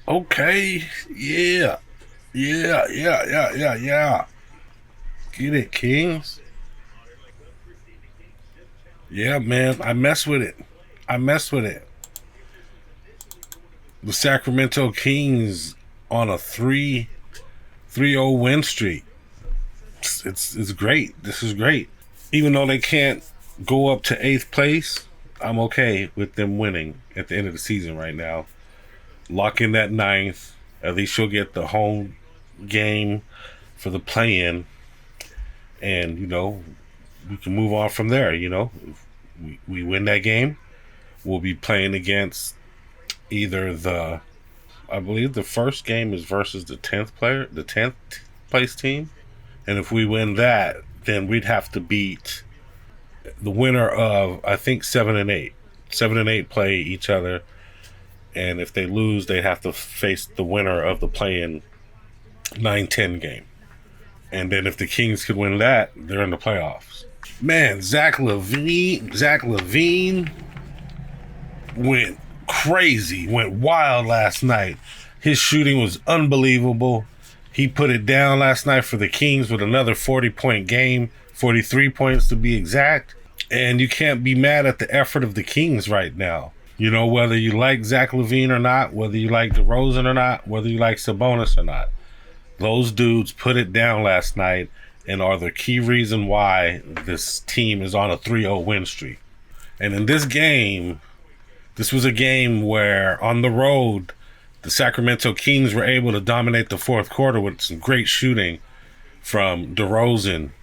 Okay. Yeah. Yeah. Get it, Kings. Yeah, man. I mess with it. I mess with it. The Sacramento Kings on a 3-0 win streak. It's great. This is great. Even though they can't go up to 8th place, I'm okay with them winning at the end of the season right now. Lock in that 9th. At least you'll get the home game for the play-in, and we can move on from there. If we win that game, we'll be playing against either I believe the first game is versus the 10th place team, and if we win that, then we'd have to beat the winner of, I think, 7 and 8. 7 and 8 play each other, and if they lose, they'd have to face the winner of the play-in 9-10 game. And then if the Kings could win that, they're in the playoffs. Man, Zach LaVine went crazy, went wild last night. His shooting was unbelievable. He put it down last night for the Kings with another 40-point game, 43 points to be exact. And you can't be mad at the effort of the Kings right now. Whether you like Zach LaVine or not, whether you like DeRozan or not, whether you like Sabonis or not, those dudes put it down last night and are the key reason why this team is on a 3-0 win streak. And in this game, this was a game where on the road, the Sacramento Kings were able to dominate the fourth quarter with some great shooting from from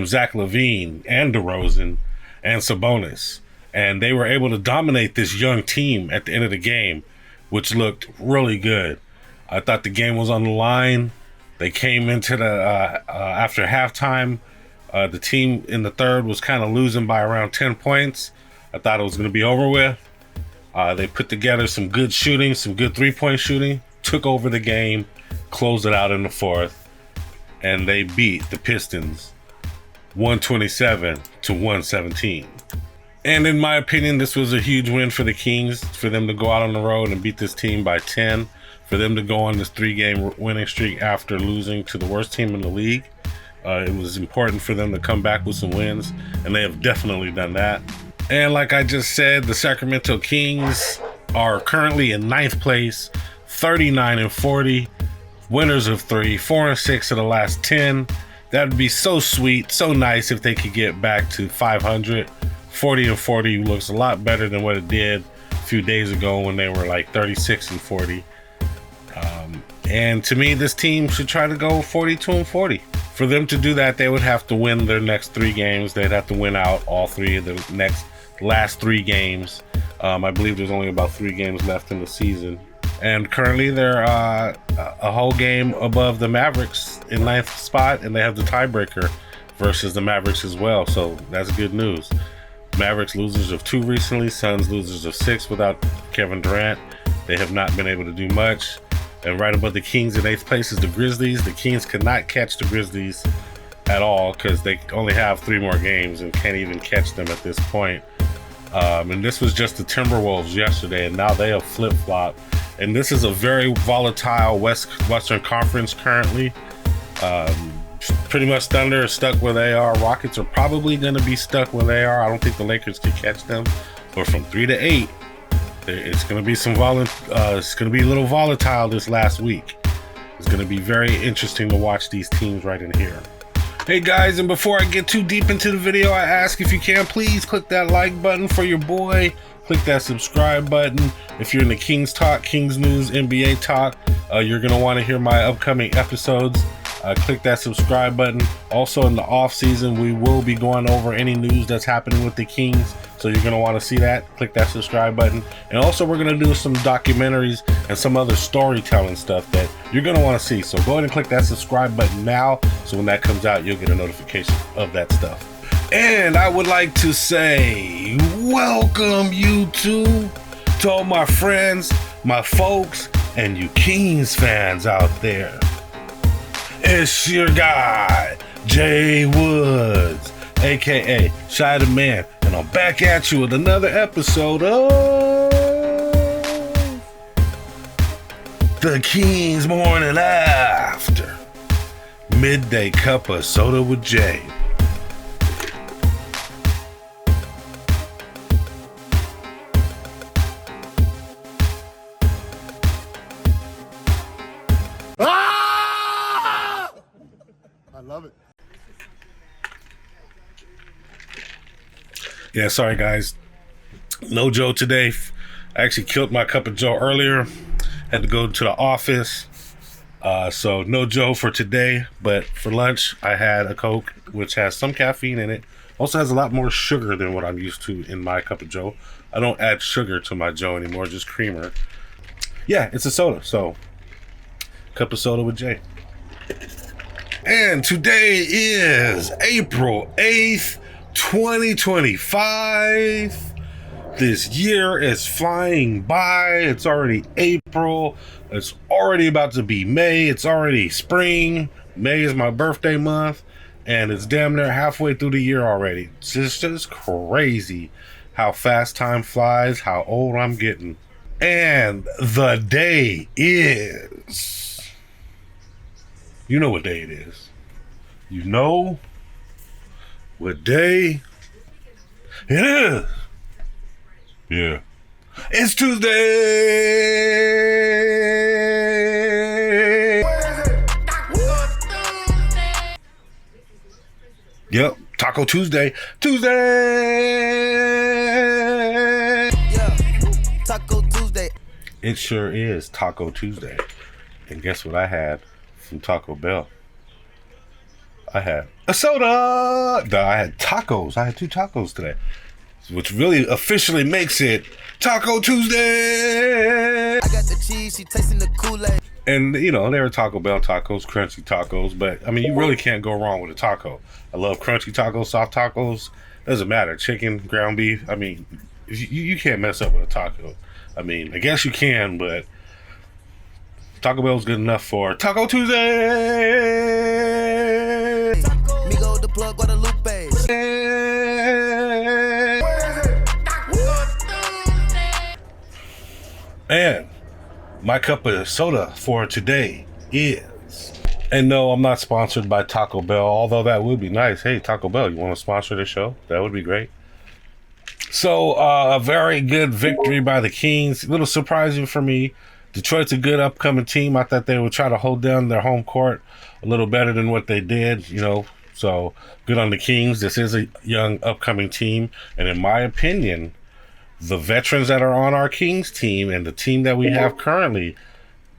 Zach LaVine and DeRozan and Sabonis. And they were able to dominate this young team at the end of the game, which looked really good. I thought the game was on the line. They came into the after halftime. The team in the third was kind of losing by around 10 points. I thought it was going to be over with. They put together some good shooting, some good three-point shooting, took over the game, closed it out in the fourth, and they beat the Pistons 127-117. And in my opinion, this was a huge win for the Kings, for them to go out on the road and beat this team by 10. For them to go on this 3-game winning streak after losing to the worst team in the league. It was important for them to come back with some wins, and they have definitely done that. And like I just said, the Sacramento Kings are currently in 9th place, 39-40, winners of 3, 4-6 of the last 10. That would be so sweet, so nice if they could get back to 500. 40-40 looks a lot better than what it did a few days ago when they were like 36-40. And to me, this team should try to go 42-40. For them to do that, they would have to win their next 3 games. They'd have to win out all 3 of the last 3 games. I believe there's only about 3 games left in the season. And currently they're a whole game above the Mavericks in 9th spot, and they have the tiebreaker versus the Mavericks as well. So that's good news. Mavericks losers of 2 recently, Suns losers of 6 without Kevin Durant. They have not been able to do much. And right above the Kings in 8th place is the Grizzlies. The Kings cannot catch the Grizzlies at all because they only have 3 more games and can't even catch them at this point. And this was just the Timberwolves yesterday, and now they have flip-flopped. And this is a very volatile Western Conference currently. Pretty much Thunder is stuck where they are. Rockets are probably going to be stuck where they are. I don't think the Lakers can catch them. But from 3 to 8, it's going to be it's going to be a little volatile this last week. It's going to be very interesting to watch these teams right in here. Hey guys, and before I get too deep into the video, I ask if you can please click that like button for your boy. Click that subscribe button. If you're in the Kings Talk, Kings News, NBA Talk, you're going to want to hear my upcoming episodes. Click that subscribe button. Also in the off season, we will be going over any news that's happening with the Kings, so you're going to want to see that. Click that subscribe button. And also we're going to do some documentaries and some other storytelling stuff that you're going to want to see, so go ahead and click that subscribe button now, so when that comes out, you'll get a notification of that stuff. And I would like to say welcome YouTube to all my friends, my folks, and you Kings fans out there. It's your guy, Jay Woods, aka Shy the Man, and I'm back at you with another episode of The Kings morning after. Midday cup of soda with Jay. Ah! I love it. Yeah, sorry guys. No Joe today. I actually killed my cup of Joe earlier. Had to go to the office. So no Joe for today, but for lunch I had a Coke, which has some caffeine in it. Also has a lot more sugar than what I'm used to in my cup of Joe. I don't add sugar to my Joe anymore, just creamer. Yeah, it's a soda, so cup of soda with Jay. And today is April 8th, 2025. This year is flying by. It's already April. It's already about to be May. It's already spring. May is my birthday month, and it's damn near halfway through the year already. It's just crazy how fast time flies, how old I'm getting. And the day is... You know what day it is. You know what day it is. Yeah. It's Tuesday. Yep, Taco Tuesday. Yeah, Taco Tuesday. It sure is Taco Tuesday. And guess what I had from Taco Bell? I had a soda. No, I had tacos. I had 2 tacos today, which really officially makes it Taco Tuesday. I got the cheese, she tasting the Kool-Aid. And, you know, they were Taco Bell tacos, crunchy tacos. But, I mean, you really can't go wrong with a taco. I love crunchy tacos, soft tacos. Doesn't matter. Chicken, ground beef. I mean, you can't mess up with a taco. I mean, I guess you can, but Taco Bell's good enough for Taco Tuesday. Migo the plug, Guadalupe. And my cup of soda for today is... And no, I'm not sponsored by Taco Bell, although that would be nice. Hey, Taco Bell, you want to sponsor the show? That would be great. So, a very good victory by the Kings. A little surprising for me. Detroit's a good upcoming team. I thought they would try to hold down their home court a little better than what they did, you know. So, good on the Kings. This is a young upcoming team. And in my opinion, the veterans that are on our Kings team and the team that we have currently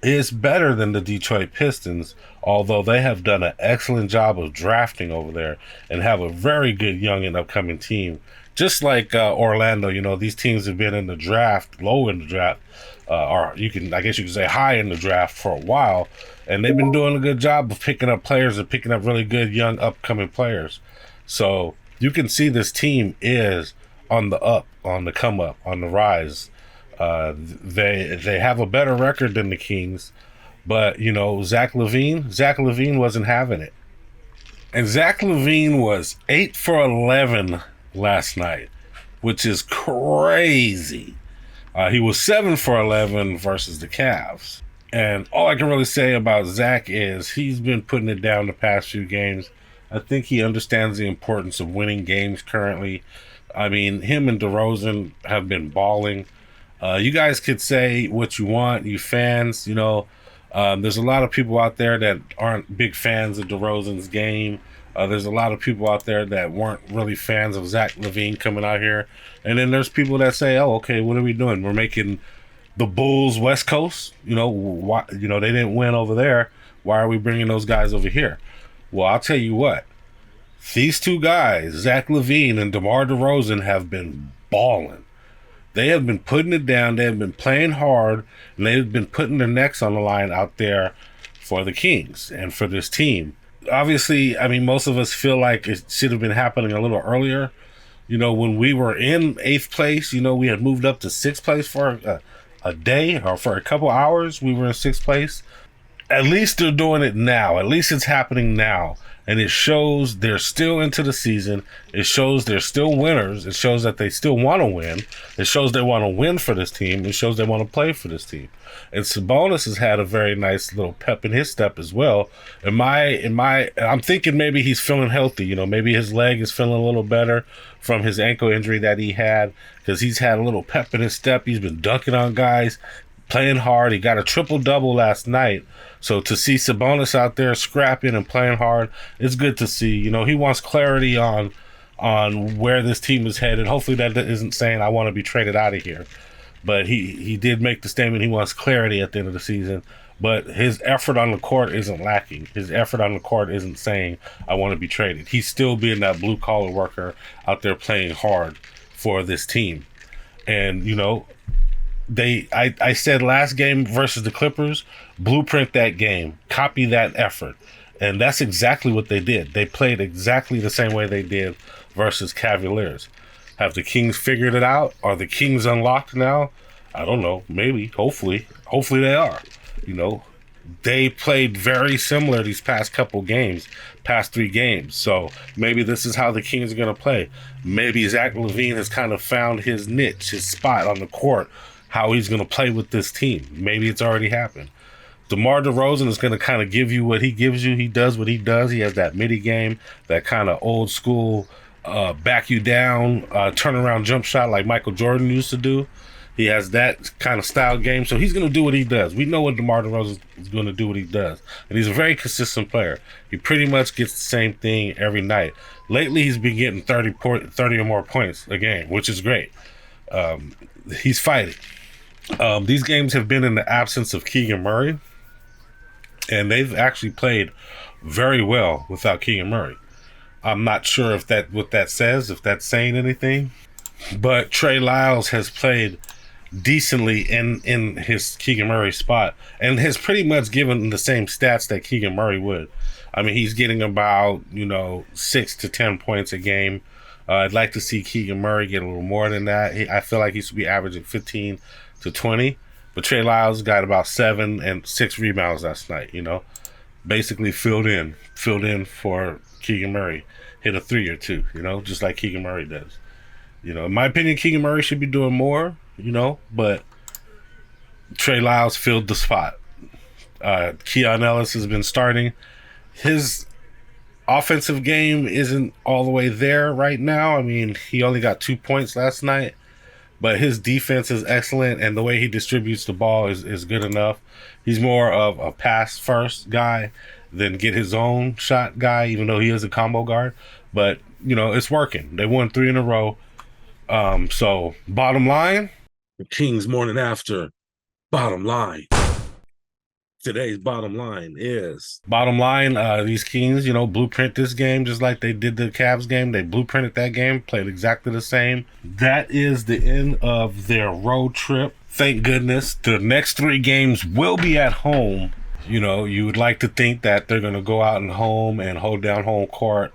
is better than the Detroit Pistons, although they have done an excellent job of drafting over there and have a very good young and upcoming team. Just like Orlando, you know, these teams have been in the draft, low in the draft, or I guess you could say high in the draft for a while, and they've been doing a good job of picking up players and picking up really good young upcoming players. So you can see this team is on the up, on the come up, on the rise. They have a better record than the Kings, but you know, Zach LaVine wasn't having it. And Zach LaVine was 8 for 11 last night, which is crazy. He was 7 for 11 versus the Cavs. And all I can really say about Zach is he's been putting it down the past few games. I think he understands the importance of winning games currently. I mean, him and DeRozan have been balling. You guys could say what you want, you fans, you know. There's a lot of people out there that aren't big fans of DeRozan's game. There's a lot of people out there that weren't really fans of Zach LaVine coming out here. And then there's people that say, oh, okay, what are we doing? We're making the Bulls West Coast. You know, why, you know, they didn't win over there. Why are we bringing those guys over here? Well, I'll tell you what. These 2 guys, Zach LaVine and DeMar DeRozan, have been balling. They have been putting it down. They have been playing hard, and they've been putting their necks on the line out there for the Kings and for this team. Obviously, I mean, most of us feel like it should have been happening a little earlier. You know, when we were in 8th place, you know, we had moved up to 6th place for a day or for a couple hours. We were in 6th place. at least they're doing it now. At least it's happening now. And it shows they're still into the season. It shows they're still winners. It shows that they still want to win. It shows they want to win for this team. It shows they want to play for this team. And Sabonis has had a very nice little pep in his step as well. I'm thinking maybe he's feeling healthy. You know, maybe his leg is feeling a little better from his ankle injury that he had, because he's had a little pep in his step. He's been dunking on guys, playing hard. He got a triple-double last night. So to see Sabonis out there scrapping and playing hard, it's good to see. You know, he wants clarity on where this team is headed. Hopefully that isn't saying I want to be traded out of here. But he did make the statement he wants clarity at the end of the season. But his effort on the court isn't lacking. His effort on the court isn't saying I want to be traded. He's still being that blue-collar worker out there playing hard for this team. And, you know, I said last game versus the Clippers, blueprint that game, copy that effort. And that's exactly what they did. They played exactly the same way they did versus Cavaliers. Have the Kings figured it out? Are the Kings unlocked now? I don't know. Maybe. Hopefully they are. You know, they played very similar these past couple games, past 3 games. So maybe this is how the Kings are going to play. Maybe Zach LaVine has kind of found his niche, his spot on the court, how he's going to play with this team. Maybe it's already happened. DeMar DeRozan is going to kind of give you what he gives you. He does what he does. He has that midi game, that kind of old school back you down, turnaround jump shot like Michael Jordan used to do. He has that kind of style game, so he's going to do what he does. We know what DeMar DeRozan is going to do what he does, and he's a very consistent player. He pretty much gets the same thing every night. Lately, he's been getting 30 or more points a game, which is great. He's fighting. These games have been in the absence of Keegan Murray, and they've actually played very well without Keegan Murray. I'm not sure if what that says, if that's saying anything, but Trey Lyles has played decently in his Keegan Murray spot and has pretty much given the same stats that Keegan Murray would. I mean, he's getting about 6 to 10 points a game. I'd like to see Keegan Murray get a little more than that. I feel like he should be averaging 15 to 20, but Trey Lyles got about 7 and 6 rebounds last night. Basically filled in for Keegan Murray, hit a 3 or 2, just like Keegan Murray does. In my opinion, Keegan Murray should be doing more, but Trey Lyles filled the spot. Keon Ellis has been starting. His offensive game isn't all the way there right now. I mean, he only got 2 points last night, but his defense is excellent, and the way he distributes the ball is good enough. He's more of a pass-first guy than get his own shot guy, even though he is a combo guard. But, it's working. They won 3 in a row. So, bottom line, the Kings morning after. Bottom line. Today's bottom line is these Kings, blueprint this game just like they did the Cavs game. They blueprinted that game, played exactly the same. That is the end of their road trip. Thank goodness. The next 3 games will be at home. You would like to think that they're going to go out and home and hold down home court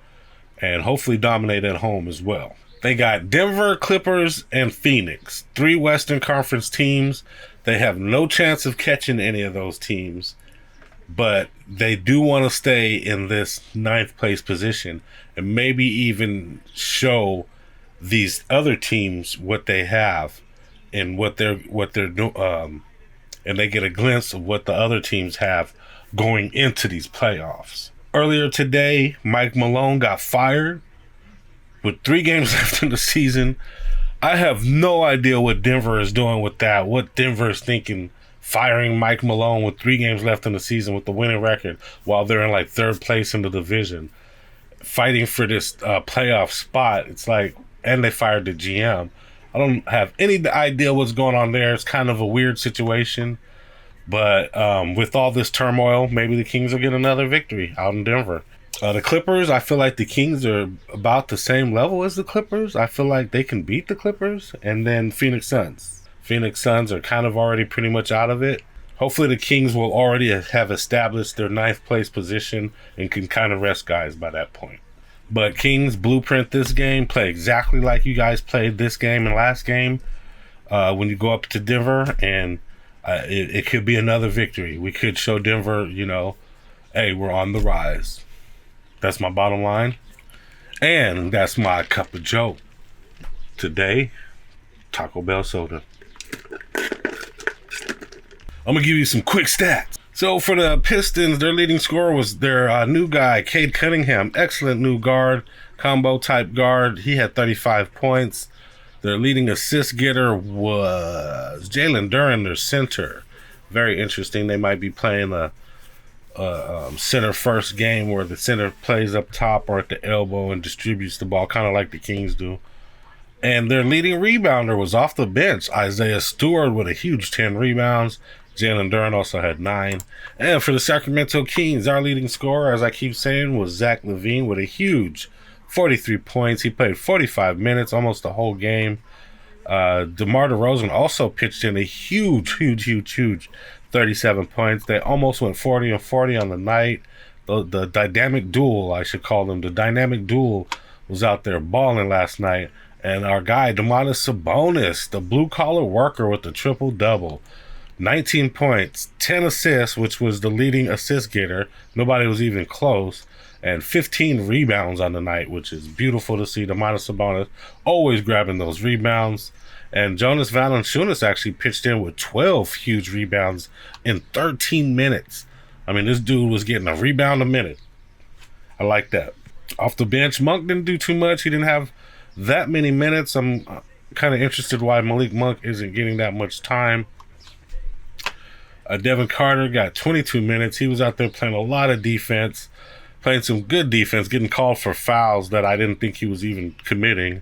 and hopefully dominate at home as well. They got Denver, Clippers, and Phoenix. 3 Western Conference teams. They have no chance of catching any of those teams, but they do want to stay in this 9th place position and maybe even show these other teams what they have and what they're doing, and they get a glimpse of what the other teams have going into these playoffs. Earlier today, Mike Malone got fired with 3 games left in the season. I have no idea what Denver is doing with that, what Denver is thinking, firing Mike Malone with 3 games left in the season with the winning record while they're in 3rd place in the division, fighting for this playoff spot. It's like, and they fired the GM. I don't have any idea what's going on there. It's kind of a weird situation. But with all this turmoil, maybe the Kings will get another victory out in Denver. The Clippers, I feel like the Kings are about the same level as the Clippers. I feel like they can beat the Clippers. And then Phoenix Suns. Phoenix Suns are kind of already pretty much out of it. Hopefully the Kings will already have established their 9th place position and can kind of rest guys by that point. But Kings blueprint this game, play exactly like you guys played this game and last game when you go up to Denver, and It could be another victory. We could show Denver, you know, hey, we're on the rise. That's my bottom line. And that's my cup of joe. Today, Taco Bell soda. I'm going to give you some quick stats. So for the Pistons, their leading scorer was their new guy, Cade Cunningham. Excellent new guard, combo type guard. He had 35 points. Their leading assist getter was Jalen Duren, their center. Very interesting. They might be playing a center first game where the center plays up top or at the elbow and distributes the ball, kind of like the Kings do. And their leading rebounder was off the bench, Isaiah Stewart, with a huge 10 rebounds. Jalen Duren also had 9. And for the Sacramento Kings, our leading scorer, as I keep saying, was Zach LaVine with a huge 43 points. He played 45 minutes, almost the whole game. DeMar DeRozan also pitched in a huge 37 points. They almost went 40 and 40 on the night. The dynamic duel, I should call them, the dynamic duel was out there balling last night. And our guy, Domantas Sabonis, the blue-collar worker with the triple-double. 19 points, 10 assists, which was the leading assist getter. Nobody was even close. And 15 rebounds on the night, which is beautiful to see. Domantas Sabonis always grabbing those rebounds. And Jonas Valanciunas actually pitched in with 12 huge rebounds in 13 minutes. I mean, this dude was getting a rebound a minute. I like that. Off the bench, Monk didn't do too much. He didn't have that many minutes. I'm kind of interested why Malik Monk isn't getting that much time. Devin Carter got 22 minutes. He was out there playing a lot of defense, playing some good defense, getting called for fouls that I didn't think he was even committing.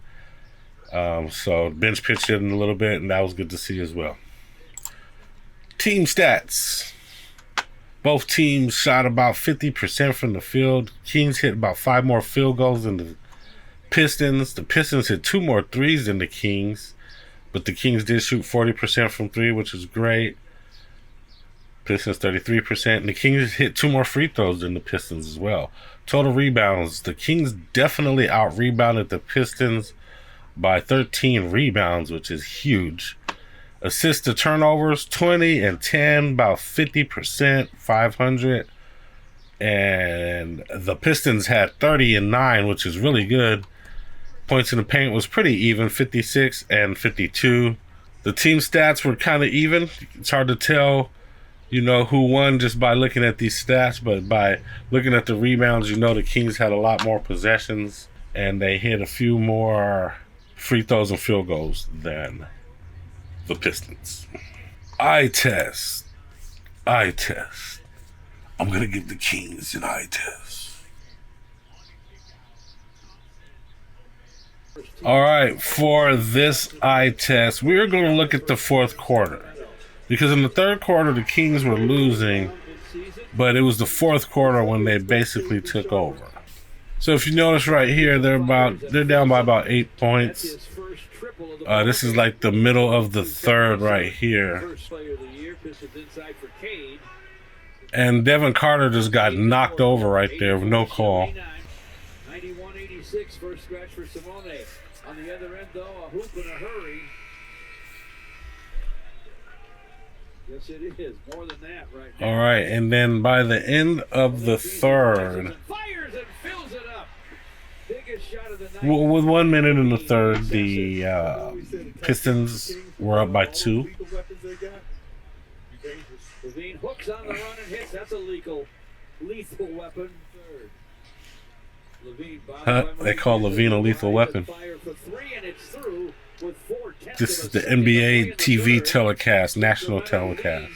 So bench pitched in a little bit, and that was good to see as well. Team stats. Both teams shot about 50% from the field. Kings hit about 5 more field goals than the Pistons. The Pistons hit 2 more threes than the Kings, but the Kings did shoot 40% from 3, which is great. Pistons 33%, and the Kings hit 2 more free throws than the Pistons as well. Total rebounds, the Kings definitely out-rebounded the Pistons by 13 rebounds, which is huge. Assists to turnovers, 20 and 10, about 50%, 500. And the Pistons had 30 and 9, which is really good. Points in the paint was pretty even, 56 and 52. The team stats were kind of even. It's hard to tell, you know, who won just by looking at these stats, but by looking at the rebounds, you know the Kings had a lot more possessions, and they hit a few more free throws and field goals than the Pistons. Eye test. I'm going to give the Kings an eye test. All right, for this eye test, we're going to look at the fourth quarter. Because in the third quarter, the Kings were losing, but it was the fourth quarter when they basically took over. So if you notice right here, they're down by about 8 points. This is like the middle of the third right here. And Devin Carter just got knocked over right there with no call. 91-86, first scratch for Simone. On the other end, though, a hoop in a hurry. Yes, it is. More than that right now. All right, and then by the end of the third, fires and fills it up. Biggest shot of the night. with 1 minute in the third, the Pistons were up by 2. LaVine hooks on the run and hits. That's a lethal weapon. They call LaVine a lethal weapon. This is the NBA TV telecast, national telecast.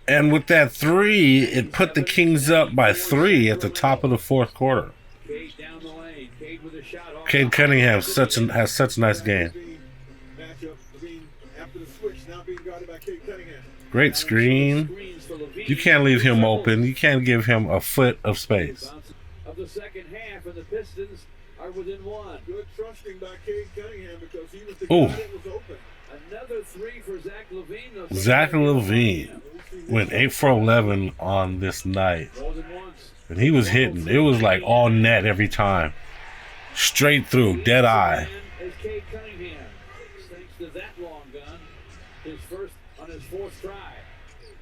And with that 3, it put the Kings up by 3 at the top of the fourth quarter. Cade Cunningham has such a nice game. Great screen. You can't leave him open. You can't give him a foot of space. Of the second half, and the Pistons are within 1. Good trusting by Cade Cunningham because he was the guy that was open. Another 3 for Zach LaVine. Zach LaVine went 8 for 11 on this night. And he was hitting. It was like all net every time. Straight through, dead eye. As Cade Cunningham, thanks to that long gun, his first fourth try.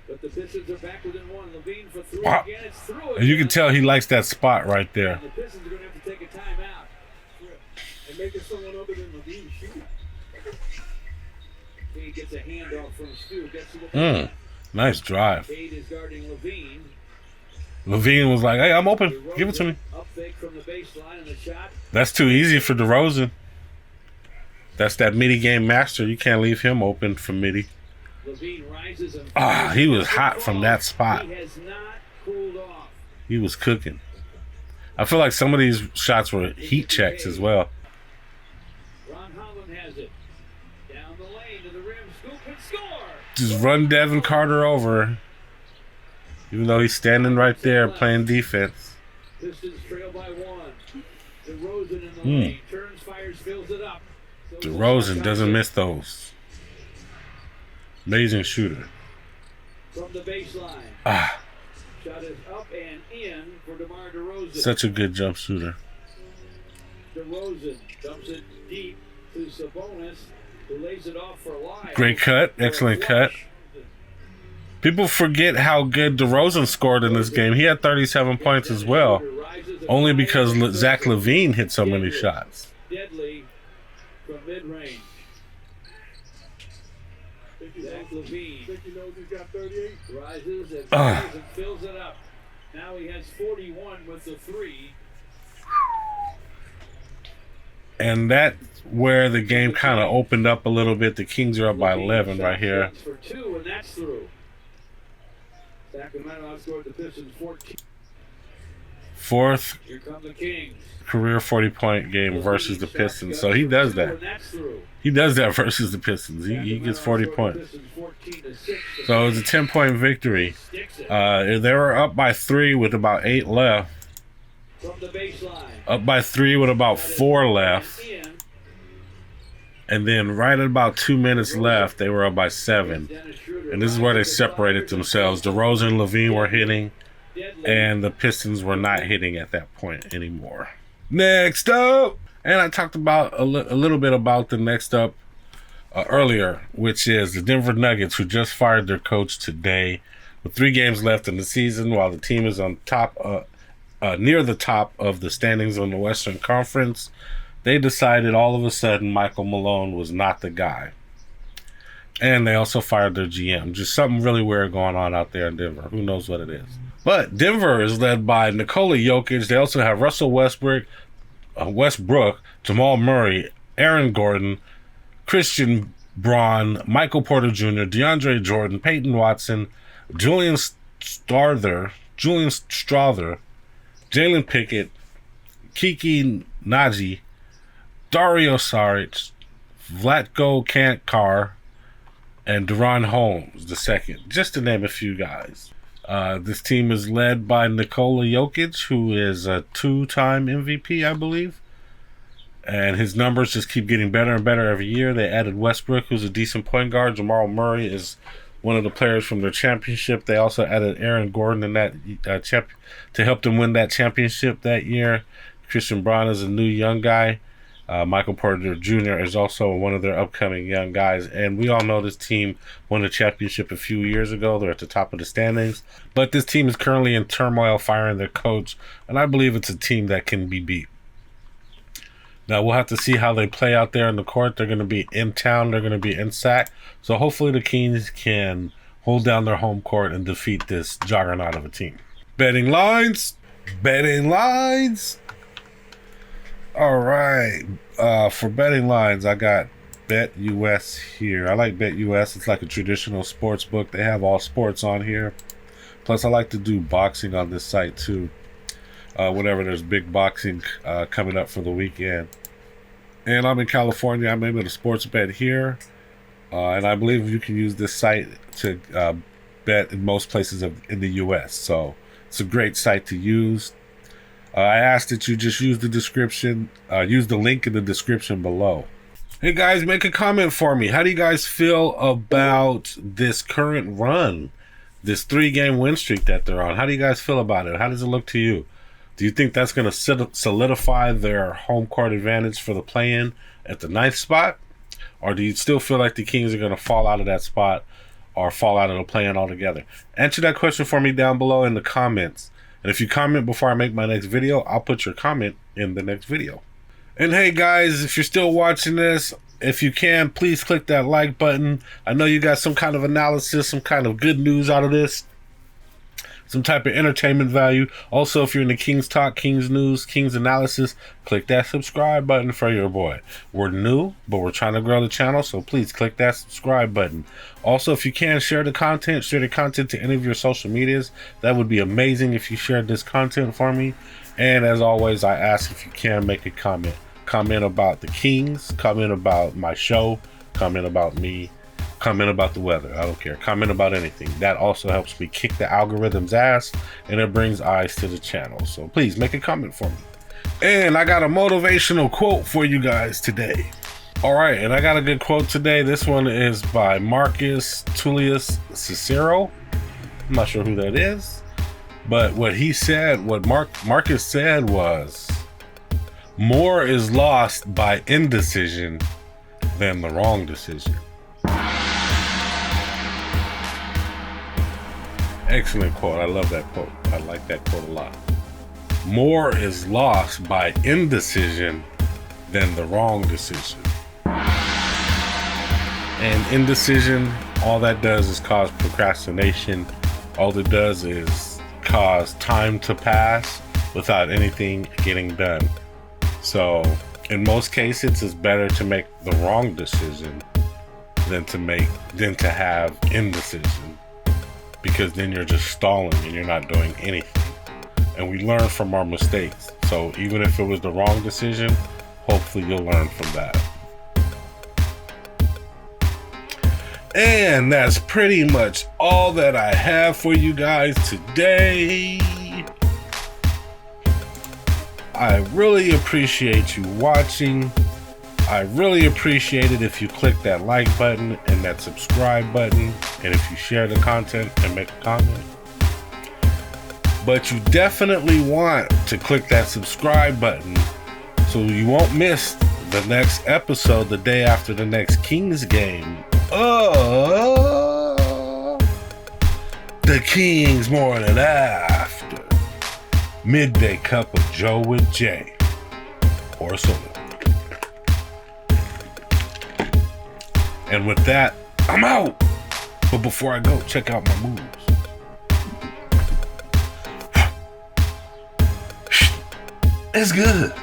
But the Pistons are back within one. Levine for three Wow. again. It's through And you can again. tell he likes that spot right there. And the Pistons are going to have to take a timeout. And making someone other than Levine shoot. He gets a handoff from Stu. Gets to the Nice drive. Cade is guarding Levine. Levine was like, hey, I'm open. Give it to me. Up fake from the baseline and the shot. That's too easy for DeRozan. That's that midi game master. You can't leave him open for midi. Levine rises and He was hot from that spot. He has not cooled off. He was cooking. I feel like some of these shots were heat checks as well. Ron Holland has it. Down the lane to the rim. Scoop and score. Just run Devin Carter over. Even though he's standing right there playing defense. Pistons trail by one. DeRozan in the lane. Turns, fires, fills it up. DeRozan doesn't miss those. Amazing shooter. From the baseline. Shot is up and in for DeMar DeRozan. Such a good jump shooter. DeRozan dumps it deep to Sabonis, who lays it off for Lyle. Great cut. Excellent cut. People forget how good DeRozan scored in this game. He had 37 points as well. Only because Zach LaVine hit so many shots. Deadly from mid-range. Zach LaVine Think he knows he's got 38? rises and fills it up. Now he has 41 with the three. And that's where the game kind of opened up a little bit. The Kings are up by 11 right here. For two, and that's through. Sacramento outscored the Pistons 14. Fourth Here come the Kings. career 40-point game versus the Pistons. So he does that. And that's through. He does that versus the Pistons. He gets 40 points. So it was a 10-point victory. They were up by 3 with about 8 left. From the baseline. Up by 3 with about 4 left. And then right at about 2 minutes left, they were up by 7. And this is where they separated themselves. DeRozan and LaVine were hitting, and the Pistons were not hitting at that point anymore. Next up, and I talked about a little bit about the next up earlier, which is the Denver Nuggets, who just fired their coach today with 3 games left in the season, while the team is on top, near the top of the standings on the Western Conference. They decided all of a sudden Michael Malone was not the guy. And they also fired their GM. Just something really weird going on out there in Denver. Who knows what it is. But Denver is led by Nikola Jokic. They also have Russell Westbrook, Jamal Murray, Aaron Gordon, Christian Braun, Michael Porter Jr., DeAndre Jordan, Peyton Watson, Julian Strawther, Jalen Pickett, Kiki Naji, Dario Saric, Vlatko Kantkar, and Deron Holmes II, just to name a few guys. This team is led by Nikola Jokic, who is a 2-time MVP, I believe. And his numbers just keep getting better and better every year. They added Westbrook, who's a decent point guard. Jamal Murray is one of the players from their championship. They also added Aaron Gordon in that to help them win that championship that year. Christian Braun is a new young guy. Michael Porter Jr. is also one of their upcoming young guys. And we all know this team won the championship a few years ago. They're at the top of the standings. But this team is currently in turmoil, firing their coach. And I believe it's a team that can be beat. Now, we'll have to see how they play out there in the court. They're going to be in town. They're going to be in SAC. So hopefully the Kings can hold down their home court and defeat this juggernaut of a team. Betting lines. All right. For betting lines, I got BetUS here. I like BetUS. It's like a traditional sports book. They have all sports on here. Plus, I like to do boxing on this site too. Whenever there's big boxing coming up for the weekend. And I'm in California. I'm able to sports bet here. And I believe you can use this site to bet in most places in the U.S. So it's a great site to use. I ask that you just use the description, use the link in the description below. Hey guys, make a comment for me. How do you guys feel about this current run, this 3-game win streak that they're on? How do you guys feel about it? How does it look to you? Do you think that's going to solidify their home court advantage for the play-in at the 9th spot? Or do you still feel like the Kings are going to fall out of that spot or fall out of the plan altogether? Answer that question for me down below in the comments. And if you comment before I make my next video, I'll put your comment in the next video. And hey guys, if you're still watching this, if you can, please click that like button. I know you got some kind of analysis, some kind of good news out of this. Some type of entertainment value. Also, if you're in the Kings Talk, Kings News, Kings Analysis, click that subscribe button for your boy. We're new, but we're trying to grow the channel, so please click that subscribe button. Also, if you can, share the content to any of your social medias. That would be amazing if you shared this content for me. And as always, I ask if you can make a comment. Comment about the Kings, comment about my show, comment about me, comment about the weather. I don't care. Comment about anything. That also helps me kick the algorithm's ass, and it brings eyes to the channel. So please make a comment for me. And I got a motivational quote for you guys today. All right, and I got a good quote today. This one is by Marcus Tullius Cicero. I'm not sure who that is, but what he said, what Marcus said was, more is lost by indecision than the wrong decision. Excellent quote. I love that quote. I like that quote a lot. More is lost by indecision than the wrong decision. And indecision, all that does is cause procrastination. All it does is cause time to pass without anything getting done. So in most cases, it's better to make the wrong decision than to have indecision. Because then you're just stalling and you're not doing anything. And we learn from our mistakes. So even if it was the wrong decision, hopefully you'll learn from that. And that's pretty much all that I have for you guys today. I really appreciate you watching. I really appreciate it if you click that like button and that subscribe button, and if you share the content and make a comment. But you definitely want to click that subscribe button so you won't miss the next episode the day after the next Kings game. The Kings Morning After Midday Cup of Joe with Jay or soda. And with that, I'm out. But before I go, check out my moves. It's good.